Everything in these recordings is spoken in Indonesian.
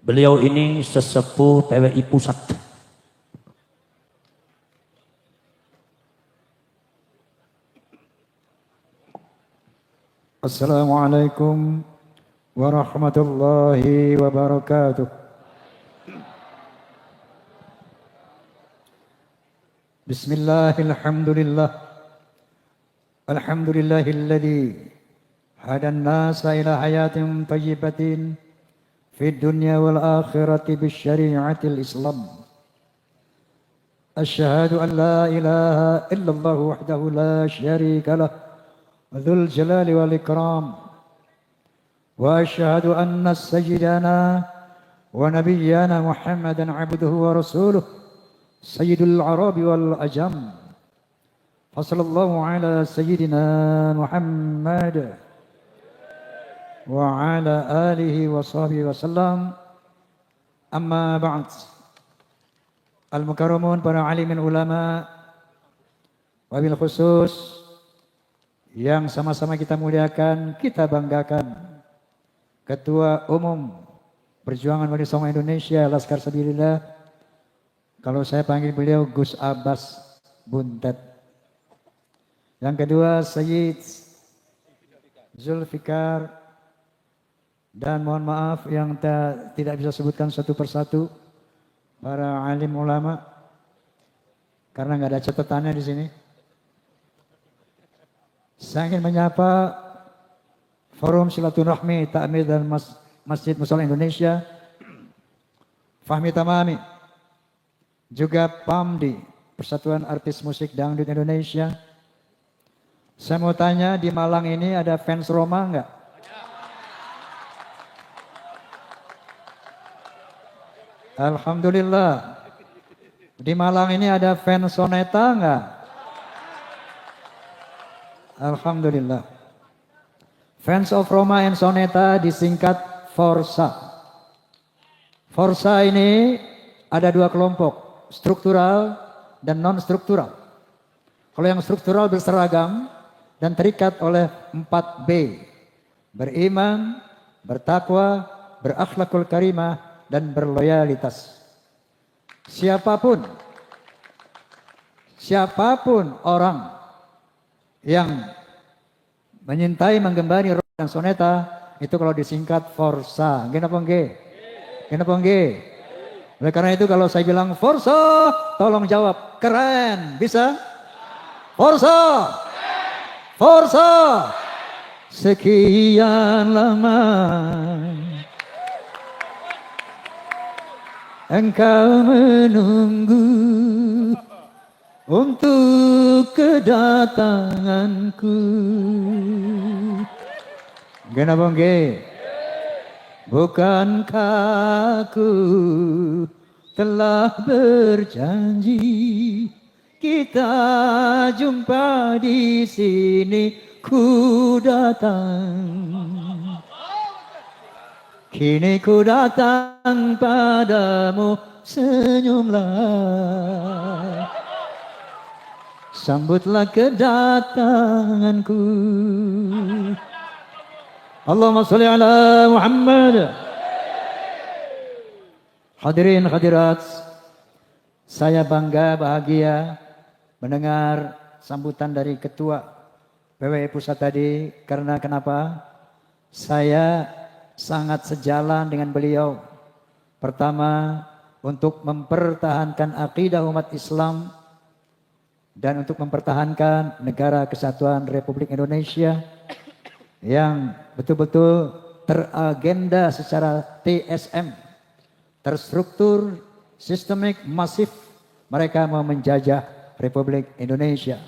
Beliau ini sesepuh PWI Pusat. Assalamualaikum warahmatullahi wabarakatuh. Bismillahirrahmanirrahim. Alhamdulillahilladzi hadan nasa ila hayatin tayyibatin fid dunya wal akhirati bisyari'atil Islam. Asyhadu an la ilaha illallah wahdahu la syarika lah dzul jalali wal ikram. Wa asyhadu anna sayyidana wa nabiyyana Muhammadan abduhu wa rasuluh sayyidul arabi wal ajam. Sallallahu ala sayyidina Muhammad wa ala alihi wa sahbihi wa sallam. Amma ba'd. Al-mukarramun para alimin ulama, wabil khusus yang sama-sama kita muliakan, kita banggakan, Ketua Umum Perjuangan Wali Songo Indonesia Laskar Sabilillah, kalau saya panggil beliau Gus Abbas Buntet. Yang kedua Sayyid Zulfikar, dan mohon maaf yang tidak bisa sebutkan satu persatu para alim ulama karena nggak ada catatannya di sini. Saya ingin menyapa Forum Silaturahmi Ta'mir dan Masjid Mushola Indonesia, Fahmi Tamami, juga PAMDI, Persatuan Artis Musik Dangdut Indonesia. Saya mau tanya, di Malang ini ada fans Roma enggak? Alhamdulillah. Di Malang ini ada fans Soneta enggak? Alhamdulillah. Fans of Roma and Soneta disingkat Forsa. Forsa ini ada dua kelompok, struktural dan non-struktural. Kalau yang struktural berseragam dan terikat oleh 4B. Beriman, bertakwa, berakhlakul karimah, dan berloyalitas. Siapapun orang yang menyintai, menggembari Roma dan Soneta, itu kalau disingkat Forsa. Kenapa nggih? Kenapa nggih? Oleh karena itu kalau saya bilang Forsa, tolong jawab keren. Bisa? Forsa! Forsa! Sekian lama engkau menunggu untuk kedatanganku. Kenapa nggih? Bukankah aku telah berjanji kita jumpa di sini, ku datang. Kini ku datang padamu, senyumlah. Sambutlah kedatanganku. Allahumma sholli ala Muhammad. Hadirin hadirat, saya bangga bahagia mendengar sambutan dari Ketua PWI Pusat tadi, karena kenapa? Saya sangat sejalan dengan beliau. Pertama, untuk mempertahankan akidah umat Islam dan untuk mempertahankan negara kesatuan Republik Indonesia yang betul-betul teragenda secara TSM, terstruktur, sistemik, masif. Mereka mau menjajah Republik Indonesia.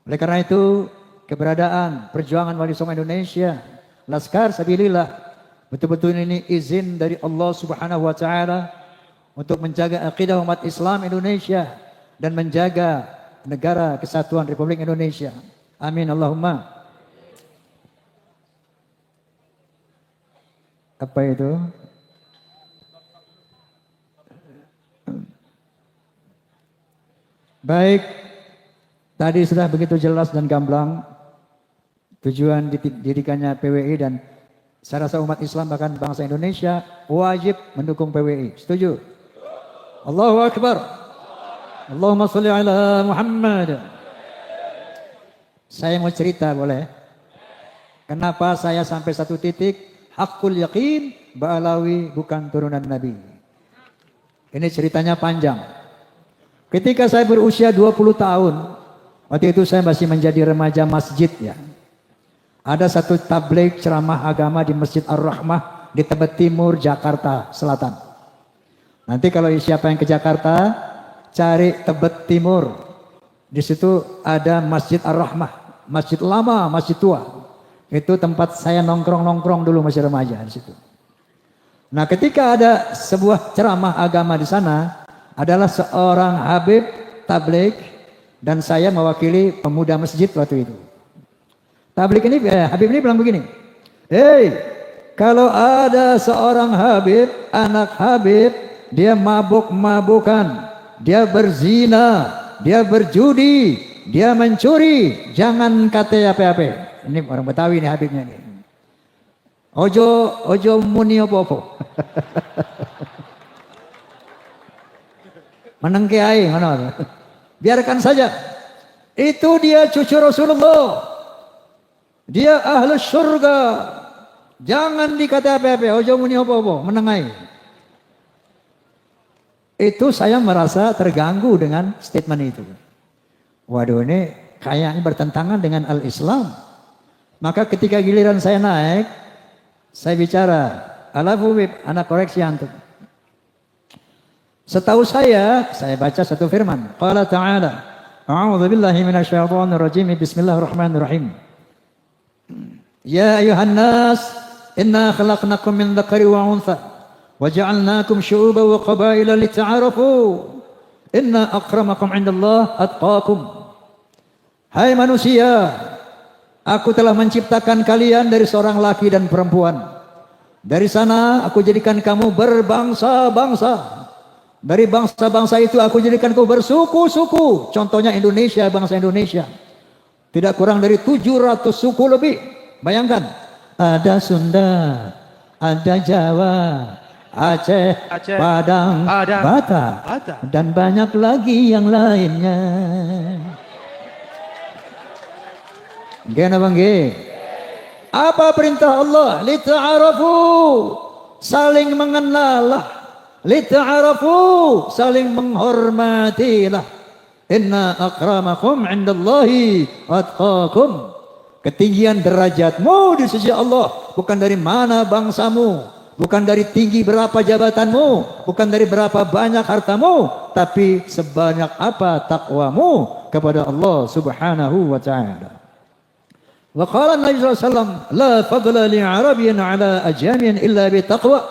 Oleh karena itu, keberadaan Perjuangan Wali Songo Indonesia, Laskar Sabilillah, betul-betul ini izin dari Allah Subhanahu wa taala untuk menjaga akidah umat Islam Indonesia dan menjaga negara kesatuan Republik Indonesia. Amin Allahumma. Apa itu? Baik, tadi sudah begitu jelas dan gamblang tujuan didirikannya PWI dan Saya rasa umat Islam bahkan bangsa Indonesia wajib mendukung PWI. Setuju? Allahu Akbar. Allahumma sholli ala Muhammad. Saya mau cerita boleh? Kenapa saya sampai satu titik hakul yakin Ba'alawi bukan turunan Nabi. Ini ceritanya panjang. Ketika saya berusia 20 tahun, waktu itu saya masih menjadi remaja masjid ya. Ada satu tabligh ceramah agama di Masjid Ar-Rahmah di Tebet Timur, Jakarta Selatan. Nanti kalau siapa yang ke Jakarta, cari Tebet Timur. Di situ ada Masjid Ar-Rahmah, masjid lama, masjid tua. Itu tempat saya nongkrong-nongkrong dulu masih remaja di situ. Nah, ketika ada sebuah ceramah agama di sana, adalah seorang habib tabligh dan saya mewakili pemuda masjid waktu itu. Tabligh ini, Habib ini bilang begini, "Hei, kalau ada seorang Habib, anak Habib, dia mabuk-mabukan, dia berzina, dia berjudi, dia mencuri, jangan kata apa-apa." Ini orang Betawi nih Habibnya nih. Ojo muni apa-apa. Menengke ae, mana? Biarkan saja. Itu dia cucu Rasulullah. Dia ahli surga. Jangan dikata apa-apa. Ojo muni apa-apa. Menengai. Itu saya merasa terganggu dengan statement itu. Waduh, ini kayaknya bertentangan dengan al-Islam. Maka ketika giliran saya naik, saya bicara, Alafubib, anak koreksi antum. Setahu saya baca satu firman. Qala ta'ala, a'udzu billahi minasyaitonir rajim. Bismillahirrahmanirrahim. Ya ayuhan nas, inna khalaqnakum min dzakari wa untha wa ja'alnakum syu'uban wa qabaila lita'arafu. Inna akramakum 'indallahi atqakum. Hai manusia, aku telah menciptakan kalian dari seorang laki dan perempuan. Dari sana aku jadikan kamu berbangsa-bangsa. Dari bangsa-bangsa itu aku jadikan kamu bersuku-suku. Contohnya Indonesia, bangsa Indonesia. Tidak kurang dari 700 suku lebih. Bayangkan, ada Sunda, ada Jawa, Aceh, Padang, Batak, dan banyak lagi yang lainnya. Gimana bang? Apa perintah Allah? Lita'arafu, saling mengenal. Lita'arafu, saling menghormatilah. Inna akramakum 'indallahi atqakum. Ketinggian derajatmu di sisi Allah bukan dari mana bangsamu, bukan dari tinggi berapa jabatanmu, bukan dari berapa banyak hartamu, tapi sebanyak apa takwamu kepada Allah Subhanahu wa taala. Wa qala Nabi sallallahu alaihi wasallam, la fadla li 'arabiyyin 'ala ajamiyyin illa bi taqwa.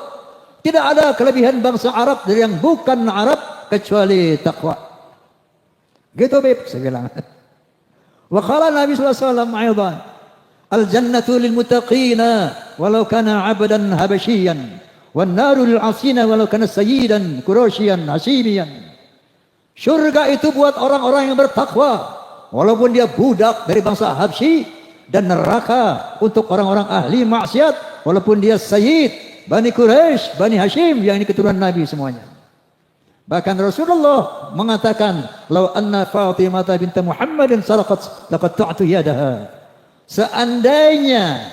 Tidak ada kelebihan bangsa Arab dari yang bukan Arab kecuali takwa. Gitu Beb, saya bilang. Wa qala Nabi sallallahu alaihi wasallam aidan, al jannatu lil muttaqina walau kana 'abdan habasyian wan naru lil 'asina walau kana sayyidan quraisyan hasimiyan. Surga itu buat orang-orang yang bertakwa walaupun dia budak dari bangsa Habsyi, dan neraka untuk orang-orang ahli maksiat walaupun dia sayyid Bani Quraisy, Bani Hashim, yang ini keturunan Nabi semuanya. Bahkan Rasulullah mengatakan, "Lau anna Fatimah bint Muhammadin saraqat laqad ta'tu yadaha." Seandainya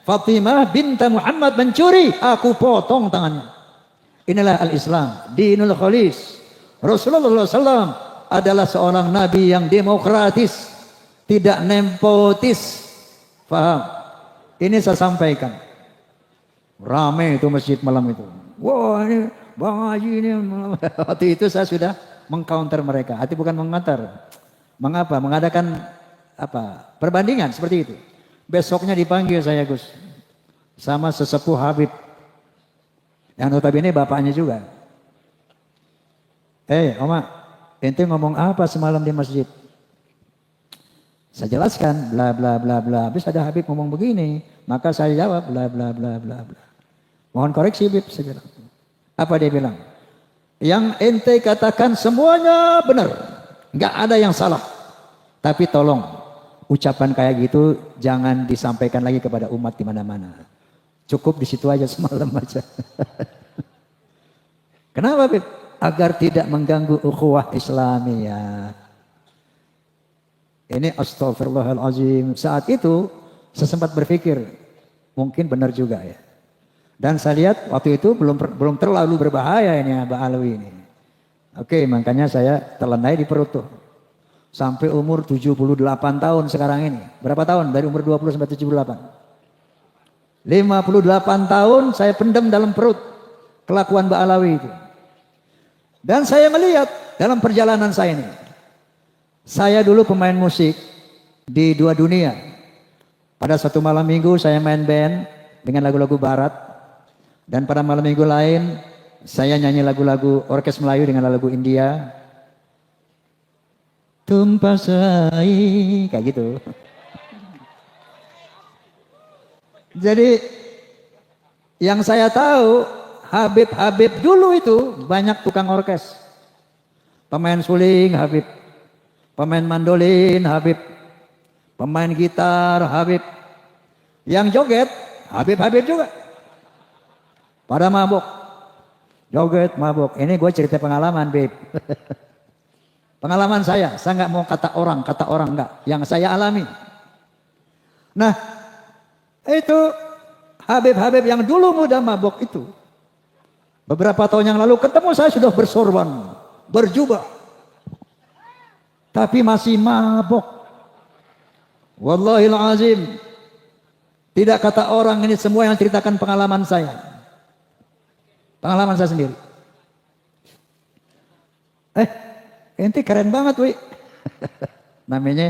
Fatimah bint Muhammad mencuri, aku potong tangannya. Inilah al-Islam, dinul khalis. Rasulullah SAW adalah seorang nabi yang demokratis, tidak nepotis. Faham? Ini saya sampaikan. Ramai itu masjid malam itu. Wah, ini Bang Haji ini. Waktu itu saya sudah mengcounter mereka. Hati bukan mengantar. Mengapa? Mengadakan apa? Perbandingan seperti itu. Besoknya dipanggil saya Gus. Sama sesepuh Habib. Yang notabene bapaknya juga. Oma, ente ngomong apa semalam di masjid? Saya jelaskan, bla bla bla bla. Habis ada Habib ngomong begini, maka saya jawab, bla bla bla bla bla. Mohon koreksi Habib, saya bilang. Apa dia bilang? Yang ente katakan semuanya benar, nggak ada yang salah. Tapi tolong, ucapan kayak gitu jangan disampaikan lagi kepada umat di mana-mana. Cukup di situ aja semalam aja. Kenapa, Beb? Agar tidak mengganggu ukhuwah Islamiyah. Ini astagfirullahalazim. Saat itu saya sempat berpikir, mungkin benar juga ya. Dan saya lihat waktu itu belum terlalu berbahaya ini Mbak Alwi ini. Oke, makanya saya telenai di perut tuh. Sampai umur 78 tahun sekarang ini. Berapa tahun? Dari umur 20 sampai 78. 58 tahun saya pendam dalam perut kelakuan Mbak Alawi itu. Dan saya melihat dalam perjalanan saya ini. Saya dulu pemain musik di dua dunia. Pada satu malam minggu saya main band dengan lagu-lagu barat. Dan pada malam minggu lain saya nyanyi lagu-lagu orkes Melayu dengan lagu India. Tumpah sai, kayak gitu. Jadi yang saya tahu Habib dulu itu banyak tukang orkes. Pemain suling Habib, pemain mandolin Habib, pemain gitar Habib. Yang joget Habib juga. Pada mabuk. Joget mabuk. Ini gue cerita pengalaman, Beb. Pengalaman saya nggak mau kata orang enggak. Yang saya alami. Nah, itu Habib yang dulu muda mabuk itu. Beberapa tahun yang lalu ketemu saya sudah bersorban, berjubah. Tapi masih mabuk. Wallahil azim. Tidak kata orang, ini semua yang ceritakan pengalaman saya. Pengalaman saya sendiri. Ente keren banget, Wi. Namanya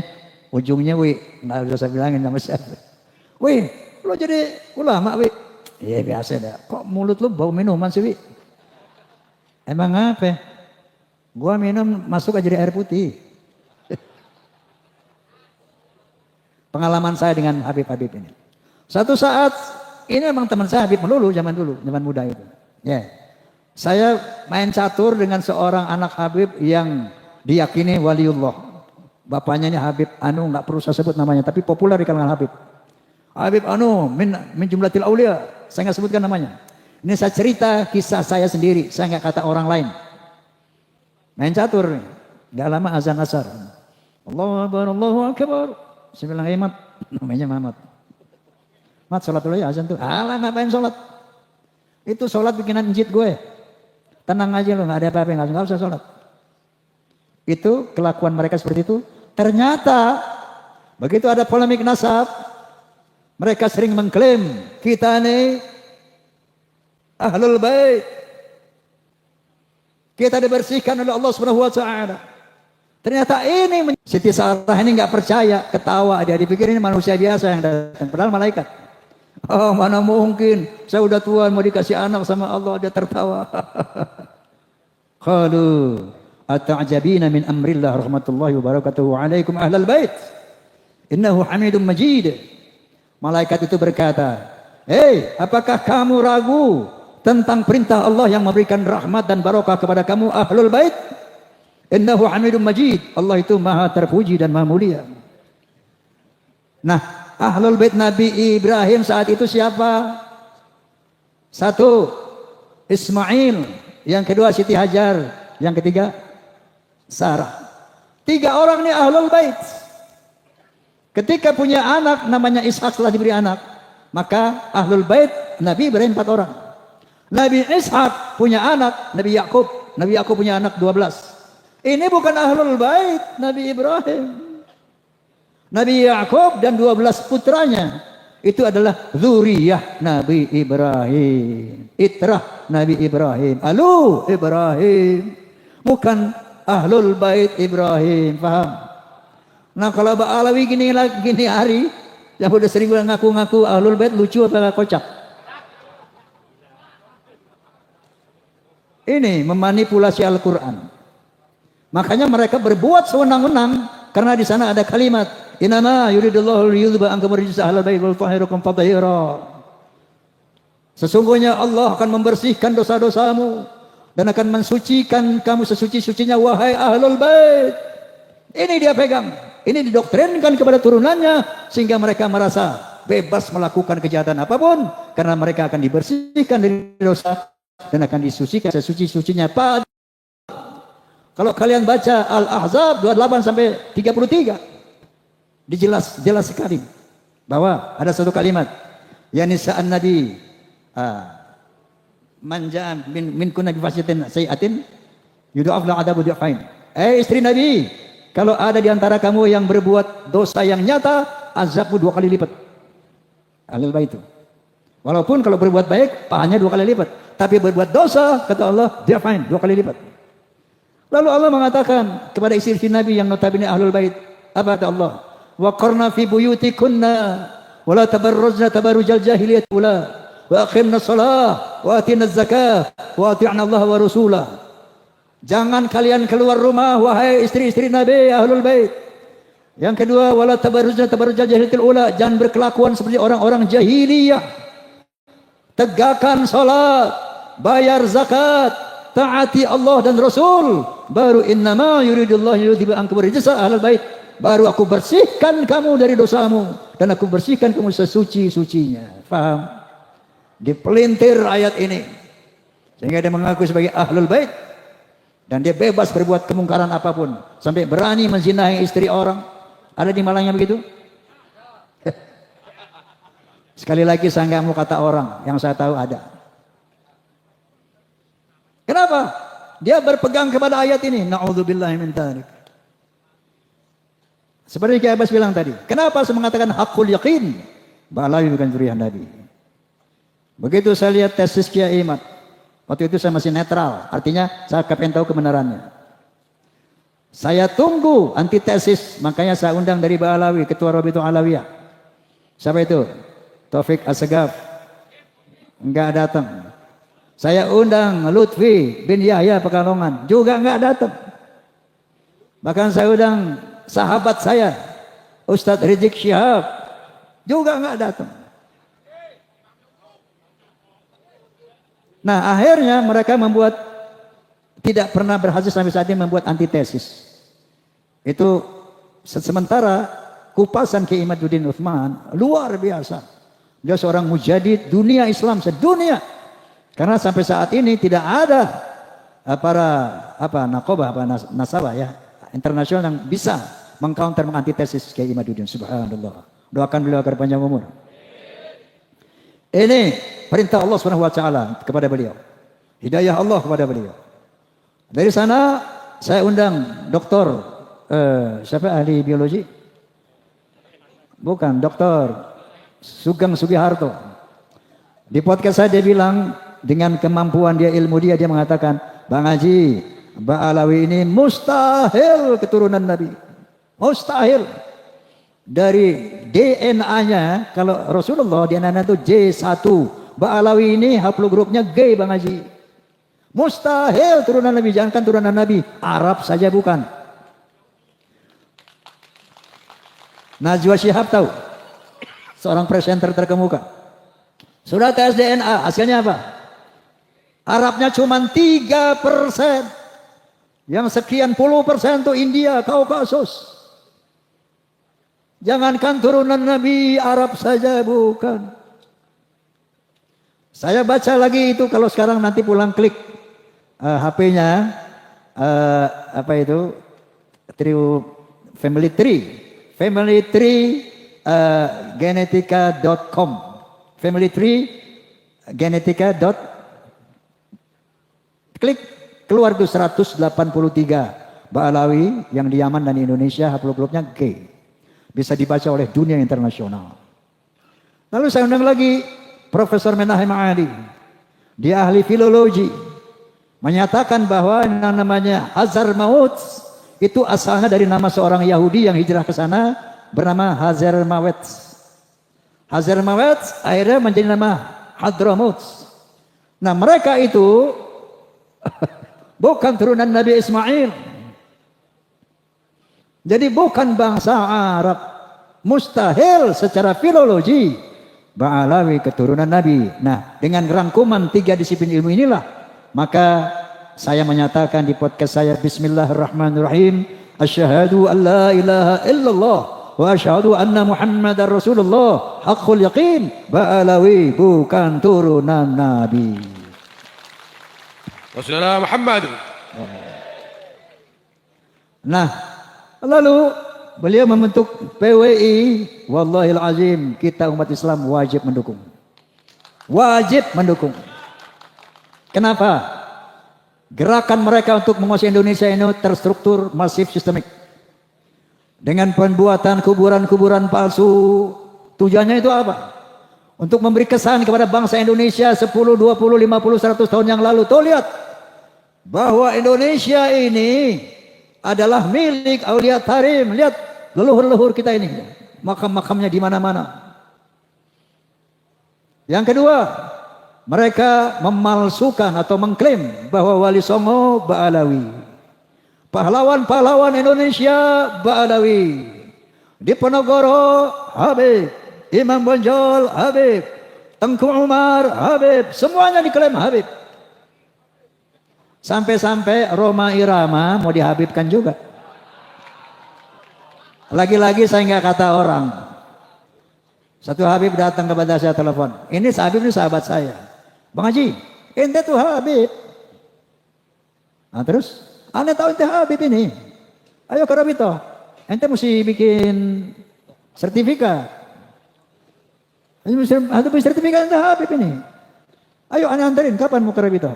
ujungnya Wi. Nggak usah saya bilangin nama siapa. Wi, lo jadi ulama, Wi. Iya biasa dah. Kok mulut lo bau minuman sih, Wi? Emang apa? Gua minum masuk aja di air putih. Pengalaman saya dengan Habib ini. Satu saat, ini memang teman saya Habib melulu, zaman muda itu. Ya. Saya main catur dengan seorang anak Habib yang diyakini waliullah. Bapaknya ini Habib Anu, nggak perlu saya sebut namanya, tapi populer di kalangan Habib. Habib Anu min jumlatil aulia, saya nggak sebutkan namanya. Ini saya cerita kisah saya sendiri, saya nggak kata orang lain. Main catur nih, nggak lama azan asar. Allahu akbar. Saya bilang, Mat, namanya Mamat. Mat, sholat dulu ya azan tuh. Alah, ngapain sholat? Itu sholat bikinan njit gue. Tenang aja lo, nggak ada apa-apa, nggak usah sholat. Itu kelakuan mereka seperti itu. Ternyata begitu ada polemik nasab, mereka sering mengklaim kita nih ahlul bait. Kita dibersihkan oleh Allah Subhanahu wa taala. Ternyata ini Siti Sarah ini nggak percaya, ketawa dia, dipikir ini manusia biasa yang datang, padahal malaikat. Oh, mana mungkin, saya udah tua mau dikasih anak sama Allah, dia tertawa. Qalu ata'jabina min amrillah rahmatullahi wa barakatuhu alaikum ahlal bait. Innahu Hamidum Majid. Malaikat itu berkata, "Hei, apakah kamu ragu tentang perintah Allah yang memberikan rahmat dan barokah kepada kamu ahlul bait? Innahu Hamidum Majid." Allah itu maha terpuji dan maha mulia. Nah, ahlul bait Nabi Ibrahim saat itu siapa? Satu, Ismail. Yang kedua, Siti Hajar. Yang ketiga, Sarah. 3 orang ini ahlul bait. Ketika punya anak namanya Ishak, setelah diberi anak, maka ahlul bait Nabi Ibrahim 4 orang. Nabi Ishak punya anak Nabi Yakub. Nabi Yakub punya anak 12. Ini bukan ahlul bait Nabi Ibrahim. Nabi Yakub dan 12 putranya itu adalah zuriyah Nabi Ibrahim. Itrah Nabi Ibrahim. Alu Ibrahim. Bukan ahlul bait Ibrahim. Paham? Nah, kalau Mbak Alawi gini hari, yang udah sering ngaku-ngaku ahlul bait, lucu apa kocak? Ini memanipulasi Al-Quran. Makanya mereka berbuat sewenang-wenang karena di sana ada kalimat innama yuridullahu liyudhhiba ankum rijsa ahlal bait wal yutahhirakum tatahira. Sesungguhnya Allah akan membersihkan dosa-dosamu dan akan mensucikan kamu sesuci-sucinya wahai ahlul bait. Ini dia pegang. Ini didoktrinkan kepada turunannya sehingga mereka merasa bebas melakukan kejahatan apapun, karena mereka akan dibersihkan dari dosa dan akan disucikan sesuci-sucinya. Kalau kalian baca Al-Ahzab 28 sampai 33, jelas sekali bahwa ada satu kalimat, ya nisa'an nabi, manja'an min kunna bi fasyatin sayi'atin yudha'af la adabu du'afain. Istri Nabi, kalau ada di antara kamu yang berbuat dosa yang nyata, azabmu 2 kali lipat. Ahlul bait itu. Walaupun kalau berbuat baik, pahalanya 2 kali lipat. Tapi berbuat dosa, kata Allah, du'afain, 2 kali lipat. Lalu Allah mengatakan kepada istri Nabi yang notabene ahlul bait, apa kata Allah? Wa qarna fi buyutikunna wa la tabarrujna tabarrujal jahiliyah ula wa aqimna shalah wa atina zakah wa ati'na Allah wa rasulah. Jangan kalian keluar rumah wahai istri-istri Nabi ahlul bait. Yang kedua, wala tabarrujna tabarrujal jahiliyatil ula, jangan berkelakuan seperti orang-orang jahiliyah. Tegakkan salat, bayar zakat, taati Allah dan Rasul, baru innama yuridullahu yudhiba ankum rijsa ahlal bait, baru aku bersihkan kamu dari dosamu dan aku bersihkan kamu sesuci-sucinya. Paham? Dipelintir ayat ini sehingga dia mengaku sebagai ahlul bait dan dia bebas berbuat kemungkaran apapun, sampai berani menzinahi istri orang. Ada di Malang yang begitu? Sekali lagi saya nggak mau kata orang, yang saya tahu ada. Kenapa? Dia berpegang kepada ayat ini. Na'udzubillahi min dzalik. Seperti Kiai Abbas bilang tadi. Kenapa saya mengatakan hakul yakin? Balawi bukan zuriyah Nabi. Begitu saya lihat tesis Kiai Imad. Waktu itu saya masih netral. Artinya saya pengen tahu kebenarannya. Saya tunggu antitesis. Makanya saya undang dari Balawi, Ketua Rabitul Alawiyah. Siapa itu? Taufik Assegaf. Enggak datang. Saya undang Lutfi bin Yahya Pekalongan, juga enggak datang. Bahkan saya undang sahabat saya, Ustadz Rizik Syihab, juga enggak datang. Nah, akhirnya mereka tidak pernah berhasil sampai saat ini membuat antitesis. Itu sementara kupasan Kiai Imaduddin Utsman luar biasa. Dia seorang mujadid dunia Islam sedunia. Karena sampai saat ini tidak ada para nakobah, nasabah ya internasional yang bisa mengcounter mengantitesis Kiai Imaduddin. Subhanallah. Doakan beliau agar panjang umur. Ini perintah Allah Subhanahu wa taala kepada beliau. Hidayah Allah kepada beliau. Dari sana saya undang doktor siapa ahli biologi? Bukan, Doktor Sugeng Sugiharto. Di podcast saya dia bilang, dengan kemampuan dia, ilmu dia mengatakan, Bang Haji, Mbak Alawi ini mustahil keturunan Nabi. Mustahil. Dari DNA-nya, kalau Rasulullah DNA-nya itu J1. Mbak Alawi ini haplogrupnya G, Bang Haji. Mustahil turunan Nabi, jangankan turunan Nabi, Arab saja bukan. Najwa Shihab tahu? Seorang presenter terkemuka. Sudah tes DNA, hasilnya apa? Arabnya cuma 3%. Yang sekian puluh persen itu India, Kaukasus. Jangankan turunan Nabi, Arab saja bukan. Saya baca lagi itu, kalau sekarang nanti pulang klik HP-nya, apa itu? Family Tree. Genetika.com. Family Tree Genetika. Klik, keluar tuh 183 Ba'alawi yang di Yaman dan di Indonesia, haplogrupnya G. Bisa dibaca oleh dunia internasional. Lalu saya undang lagi Profesor Menahem Ali. Dia ahli filologi. Menyatakan bahwa yang namanya Hazar Maut itu asalnya dari nama seorang Yahudi yang hijrah ke sana, bernama Hazar Mawet. Hazar Mawet akhirnya menjadi nama Hadramaut. Nah, mereka itu bukan turunan Nabi Ismail. Jadi bukan bangsa Arab. Mustahil secara filologi Ba'alawi keturunan Nabi. Nah, dengan rangkuman 3 disiplin ilmu inilah, maka saya menyatakan di podcast saya, Bismillahirrahmanirrahim, asyhadu an la ilaha illallah wa asyhadu anna Muhammadar Rasulullah haqqul yaqin. Ba'alawi bukan turunan Nabi. Rasulullah Muhammad. Nah, lalu beliau membentuk PWI. Wallahil azim, kita umat Islam wajib mendukung. Wajib mendukung. Kenapa? Gerakan mereka untuk menguasai Indonesia ini terstruktur, masif, sistemik. Dengan pembuatan kuburan-kuburan palsu. Tujuannya itu apa? Untuk memberi kesan kepada bangsa Indonesia 10, 20, 50, 100 tahun yang lalu. Tuh lihat. Bahwa Indonesia ini adalah milik Aulia Tarim. Lihat leluhur-leluhur kita ini. Makam-makamnya di mana-mana. Yang kedua, mereka memalsukan atau mengklaim bahwa Wali Songo Ba'alawi. Pahlawan-pahlawan Indonesia Ba'alawi. Diponegoro Habib, Imam Bonjol Habib, Tengku Umar Habib, semuanya diklaim Habib. Sampai-sampai Roma Irama mau dihabibkan juga. Lagi-lagi saya nggak kata orang. Satu Habib datang kepada saya telepon. Ini Habib ini sahabat saya. Bang Haji, ente tuh Habib. Nah terus, ane tahu ente Habib ini. Ayo ke Rabito. Ente mesti bikin sertifikat. Ente bikin sertifikat ente Habib ini. Ayo ane anterin, kapan mau ke Rabito?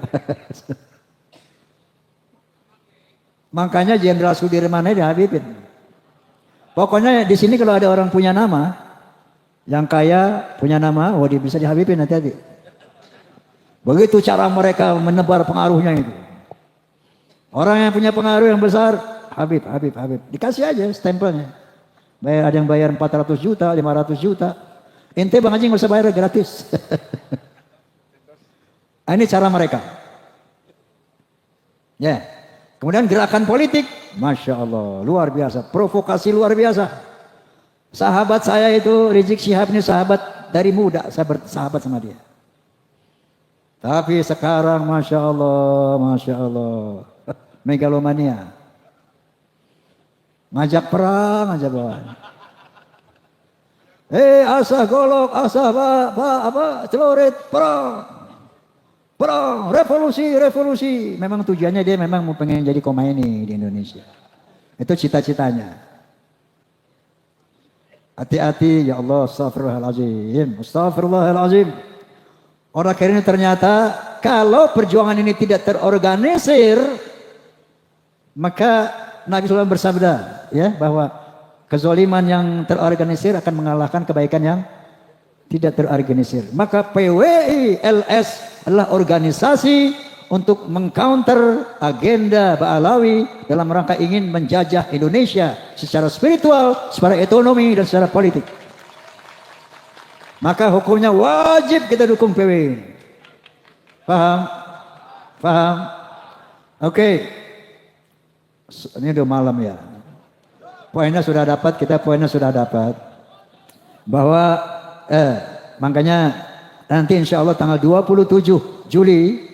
Makanya Jenderal Sudirman ini dihabibin. Pokoknya di sini kalau ada orang punya nama, yang kaya punya nama, dia bisa dihabibin, hati-hati. Begitu cara mereka menebar pengaruhnya itu. Orang yang punya pengaruh yang besar, Habib. Dikasih aja stempelnya. Ada yang bayar 400 juta, 500 juta. Ente Bang Haji nggak usah bayar, gratis. Ini cara mereka. Ya. Kemudian gerakan politik, Masya Allah, luar biasa. Provokasi luar biasa. Sahabat saya itu, Rizik Syihab ini sahabat dari muda, saya bersahabat sama dia. Tapi sekarang Masya Allah, megalomania. Ngajak perang aja bawaan. Asah golok, asah celurit, perang. Perang, revolusi. Memang tujuannya dia memang mau pengen jadi Khomeini di Indonesia. Itu cita-citanya. Hati-hati ya Allah, astagfirullahaladzim. Orang kira ini ternyata kalau perjuangan ini tidak terorganisir, maka Nabi SAW bersabda ya bahwa kezaliman yang terorganisir akan mengalahkan kebaikan yang tidak terorganisir. Maka PWI LS adalah organisasi untuk mengcounter agenda Ba'alawi dalam rangka ingin menjajah Indonesia secara spiritual, secara ekonomi, dan secara politik. Maka hukumnya wajib kita dukung PWI. Paham? Oke. Ini udah malam ya. Poinnya sudah dapat, bahwa makanya nanti insya Allah tanggal 27 Juli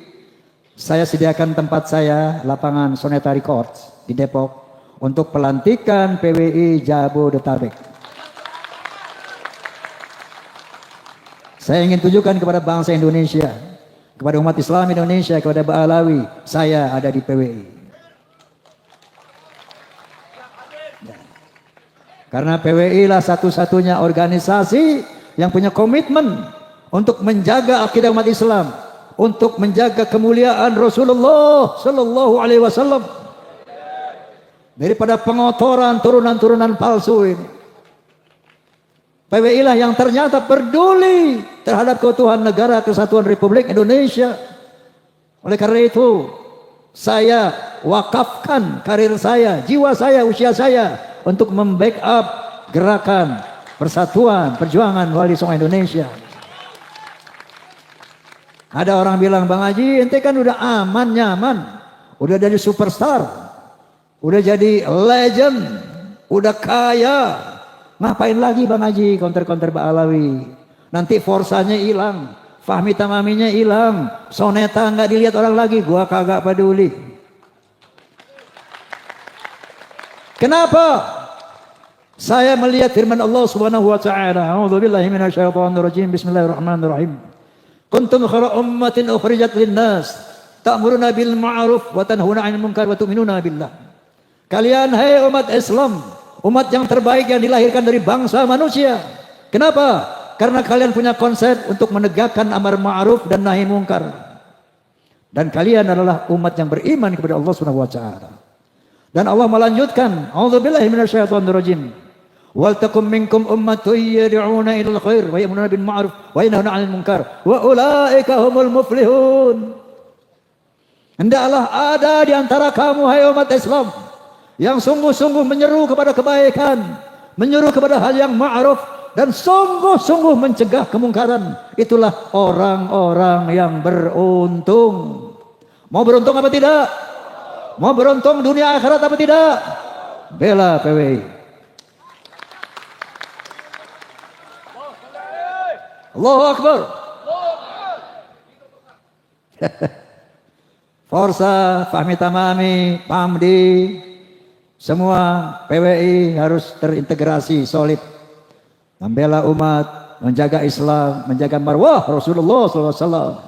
saya sediakan tempat saya, lapangan Soneta Records di Depok, untuk pelantikan PWI Jabodetabek. Saya ingin tunjukkan kepada bangsa Indonesia, kepada umat Islam Indonesia, kepada Ba'alawi, saya ada di PWI. Karena PWI lah satu-satunya organisasi yang punya komitmen untuk menjaga akidah umat Islam, untuk menjaga kemuliaan Rasulullah Sallallahu Alaihi Wasallam daripada pengotoran turunan-turunan palsu ini. PWI lah yang ternyata peduli terhadap keutuhan negara kesatuan Republik Indonesia. Oleh karena itu, saya wakafkan karir saya, jiwa saya, usia saya untuk membackup gerakan persatuan perjuangan Wali Songo Indonesia. Ada orang bilang, Bang Haji, ente kan udah aman, nyaman, udah jadi superstar, udah jadi legend, udah kaya, ngapain lagi Bang Haji counter-counter Ba'alawi? Nanti forsanya hilang, Fahmi Tamaminya hilang, Soneta nggak dilihat orang lagi, gua kagak peduli. Kenapa? Saya melihat firman Allah Subhanahu wa taala. A'udzubillahi minasyaitonir rajim. Bismillahirrahmanirrahim. Kuntum khairu ummatin ukhrijat lin-nas ta'muruna bil ma'ruf wa tanhauna 'anil munkar wa tu'minuna billah. Kalian hai umat Islam, umat yang terbaik yang dilahirkan dari bangsa manusia. Kenapa? Karena kalian punya konsep untuk menegakkan amar ma'ruf dan nahi mungkar. Dan kalian adalah umat yang beriman kepada Allah Subhanahu wa taala. Dan Allah melanjutkan, a'udzubillahi minasyaitonir rajim. Wal takum minkum ummatun yad'una ilal khair wa ya'muruna bil ma'ruf wa yanhauna 'anil munkar wa ulaika humul muflihun. Hendaklah ada di antara kamu hai umat Islam yang sungguh-sungguh menyeru kepada kebaikan, menyeru kepada hal yang ma'ruf dan sungguh-sungguh mencegah kemungkaran. Itulah orang-orang yang beruntung. Mau beruntung apa tidak? Mau beruntung dunia akhirat apa tidak? Bela PWI. Allahu Akbar. Forsa, Fahmi Tamami, Pamdi, semua PWI harus terintegrasi solid. Membela umat, menjaga Islam, menjaga marwah Rasulullah SAW.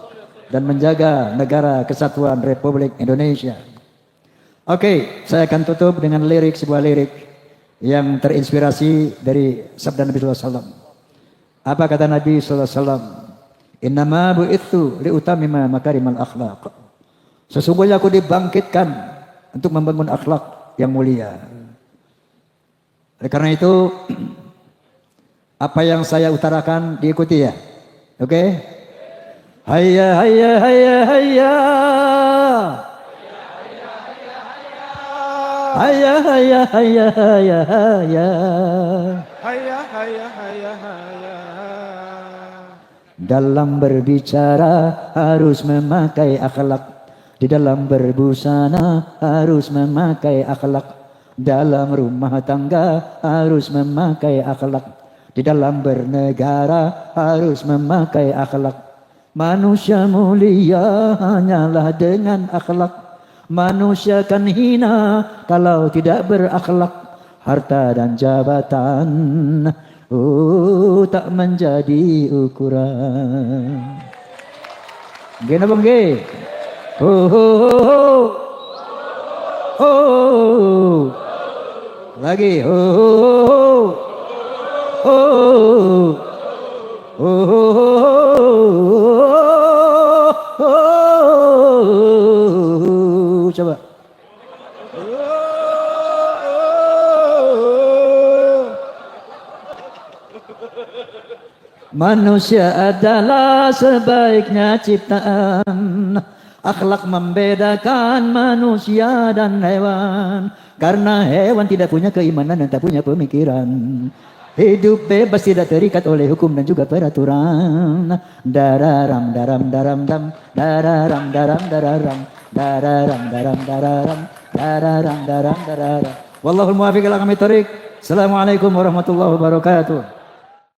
Dan menjaga negara kesatuan Republik Indonesia. Oke, saya akan tutup dengan sebuah lirik yang terinspirasi dari sabda Nabi SAW. Apa kata Nabi SAW? Innama bu'ithu liutamima makarimal akhlaq. Sesungguhnya aku dibangkitkan untuk membangun akhlak yang mulia. Oleh karena itu, apa yang saya utarakan diikuti ya. Oke? Hayya hayya hayya hayya. Hayya hayya hayya hayya hayya. Hayya hayya hayya hayya. Dalam berbicara harus memakai akhlak. Di dalam berbusana harus memakai akhlak. Dalam rumah tangga harus memakai akhlak. Di dalam bernegara harus memakai akhlak. Manusia mulia hanyalah dengan akhlak. Manusia kan hina kalau tidak berakhlak. Harta dan jabatan tak menjadi ukuran. Gini bang G. Lagi. Coba. Manusia adalah sebaiknya ciptaan. Akhlak membedakan manusia dan hewan. Karena hewan tidak punya keimanan dan tak punya pemikiran. Hidup bebas tidak terikat oleh hukum dan juga peraturan. Dararam daram daram dam. Dararam daram dararam. Dararam daram dararam. Dararam daram dararam. Wallahul muwaffiq ila aqwamit thoriq. Assalamualaikum warahmatullahi wabarakatuh.